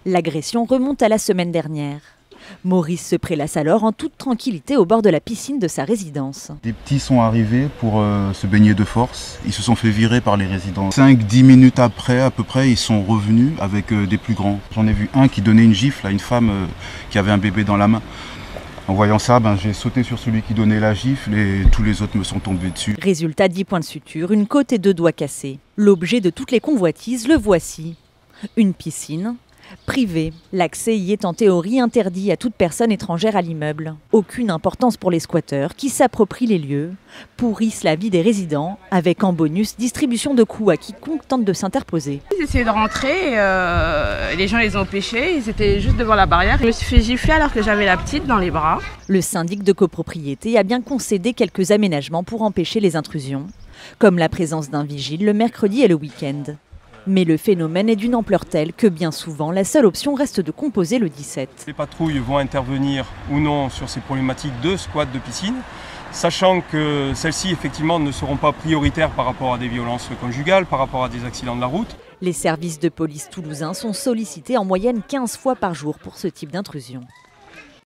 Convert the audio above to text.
L'agression remonte à la semaine dernière. Maurice se prélasse alors en toute tranquillité au bord de la piscine de sa résidence. Des petits sont arrivés pour se baigner de force. Ils se sont fait virer par les résidents. 5-10 minutes après, à peu près, ils sont revenus avec des plus grands. J'en ai vu un qui donnait une gifle à une femme qui avait un bébé dans la main. En voyant ça, j'ai sauté sur celui qui donnait la gifle et tous les autres me sont tombés dessus. Résultat, 10 points de suture, une côte et 2 doigts cassés. L'objet de toutes les convoitises, le voici. Une piscine privée. L'accès y est en théorie interdit à toute personne étrangère à l'immeuble. Aucune importance pour les squatteurs qui s'approprient les lieux, pourrissent la vie des résidents, avec en bonus distribution de coups à quiconque tente de s'interposer. Ils essayaient de rentrer, les gens les ont empêchés, ils étaient juste devant la barrière. Je me suis fait gifler alors que j'avais la petite dans les bras. Le syndic de copropriété a bien concédé quelques aménagements pour empêcher les intrusions, comme la présence d'un vigile le mercredi et le week-end. Mais le phénomène est d'une ampleur telle que bien souvent, la seule option reste de composer le 17. Les patrouilles vont intervenir ou non sur ces problématiques de squat de piscine, sachant que celles-ci effectivement ne seront pas prioritaires par rapport à des violences conjugales, par rapport à des accidents de la route. Les services de police toulousains sont sollicités en moyenne 15 fois par jour pour ce type d'intrusion.